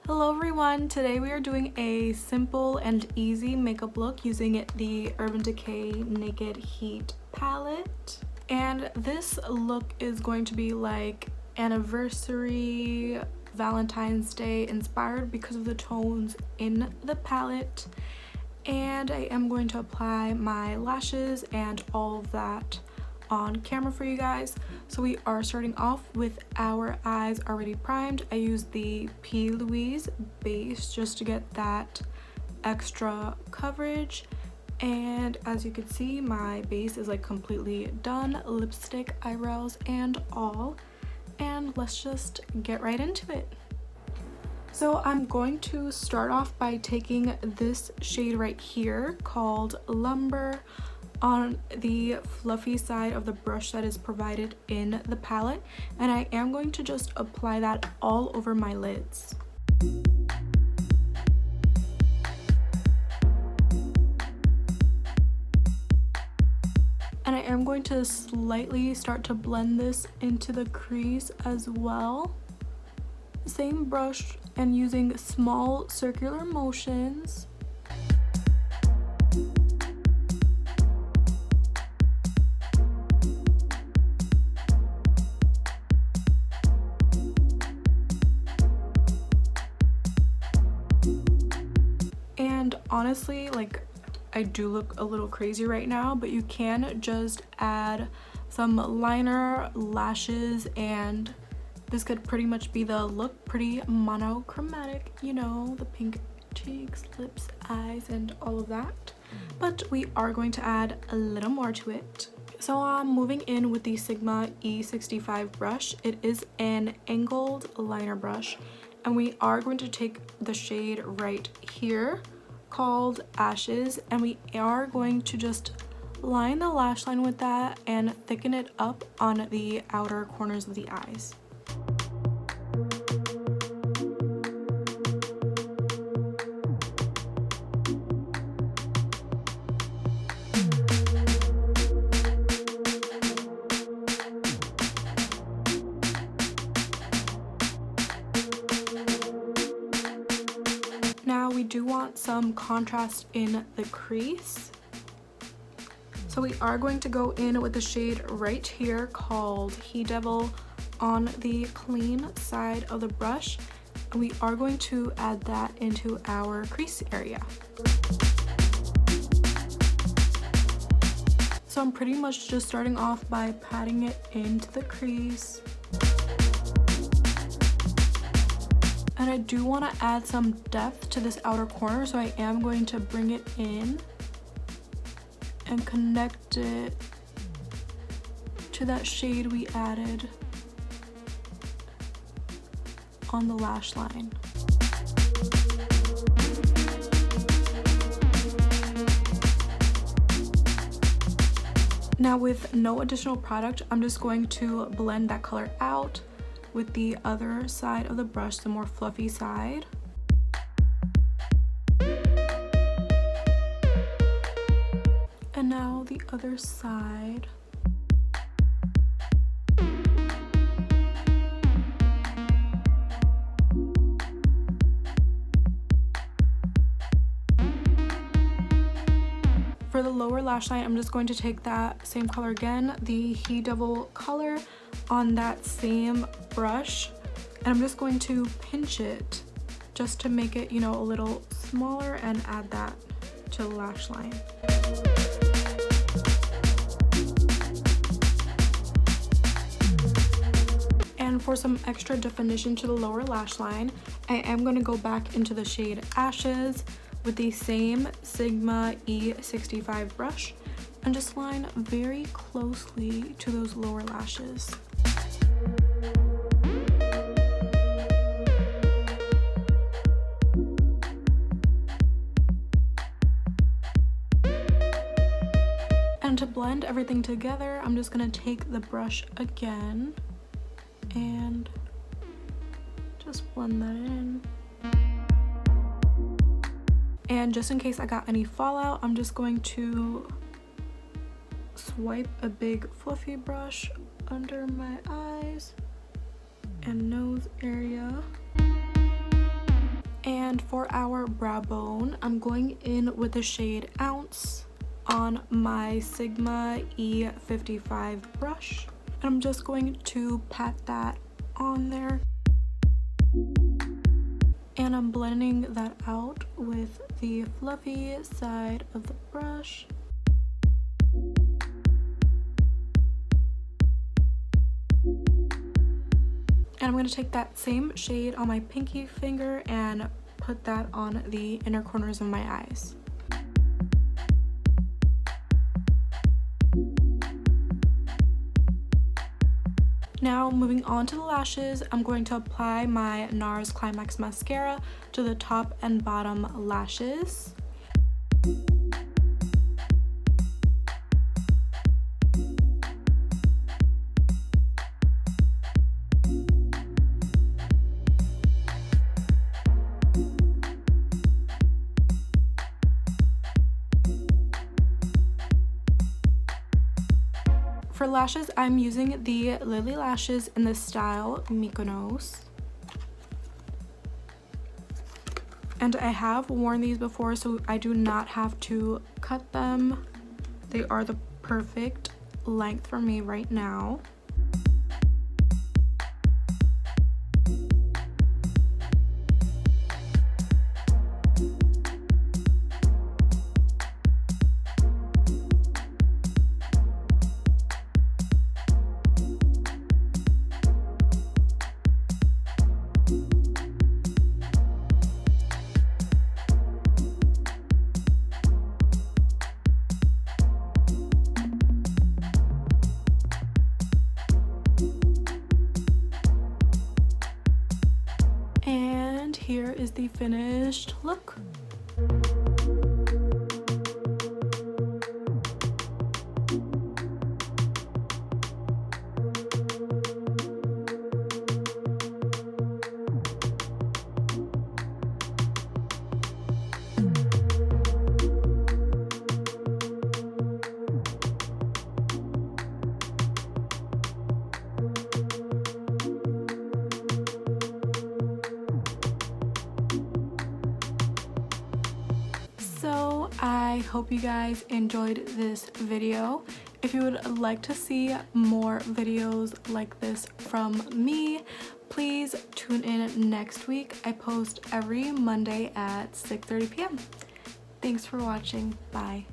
Hello everyone, today we are doing a simple and easy makeup look using the Urban Decay Naked Heat palette. And this look is going to be like anniversary, Valentine's Day inspired because of the tones in the palette. And I am going to apply my lashes and all of that on camera for you guys. So we are starting off with our eyes already primed. I used the P. Louise base just to get that extra coverage, and as you can see, my base is like completely done, lipstick, eyebrows, and all. And let's just get right into it. So I'm going to start off by taking this shade right here called Lumber on the fluffy side of the brush that is provided in the palette, and I am going to just apply that all over my lids. And I am going to slightly start to blend this into the crease as well. Same brush and using small circular motions. And honestly, like, I do look a little crazy right now, but you can just add some liner, lashes, and this could pretty much be the look. Pretty monochromatic, you know, the pink cheeks, lips, eyes, and all of that. But we are going to add a little more to it. So I'm moving in with the Sigma E65 brush. It is an angled liner brush, and we are going to take the shade right here called Ashes, and we are going to just line the lash line with that and thicken it up on the outer corners of the eyes. Now we do want some contrast in the crease, so we are going to go in with the shade right here called He Devil on the clean side of the brush, and we are going to add that into our crease area. So I'm pretty much just starting off by patting it into the crease. And I do want to add some depth to this outer corner, so I am going to bring it in and connect it to that shade we added on the lash line. Now with no additional product, I'm just going to blend that color out with the other side of the brush, the more fluffy side. And now the other side. For the lower lash line, I'm just going to take that same color again, the He Devil color, on that same brush, and I'm just going to pinch it just to make it, you know, a little smaller and add that to the lash line. And for some extra definition to the lower lash line, I am going to go back into the shade Ashes with the same Sigma E65 brush and just line very closely to those lower lashes. And to blend everything together, I'm just going to take the brush again and just blend that in. And just in case I got any fallout, I'm just going to swipe a big fluffy brush under my eyes and nose area And for our brow bone, I'm going in with the shade Ounce on my Sigma E55 brush. And I'm just going to pat that on there. And I'm blending that out with the fluffy side of the brush. And I'm going to take that same shade on my pinky finger and put that on the inner corners of my eyes. Now moving on to the lashes, I'm going to apply my NARS Climax Mascara to the top and bottom lashes. For lashes, I'm using the Lily Lashes in the style Mykonos. And I have worn these before, so I do not have to cut them. They are the perfect length for me right now. And here is the finished look. So I hope you guys enjoyed this video. If you would like to see more videos like this from me, please tune in next week. I post every Monday at 6:30 p.m. Thanks for watching. Bye.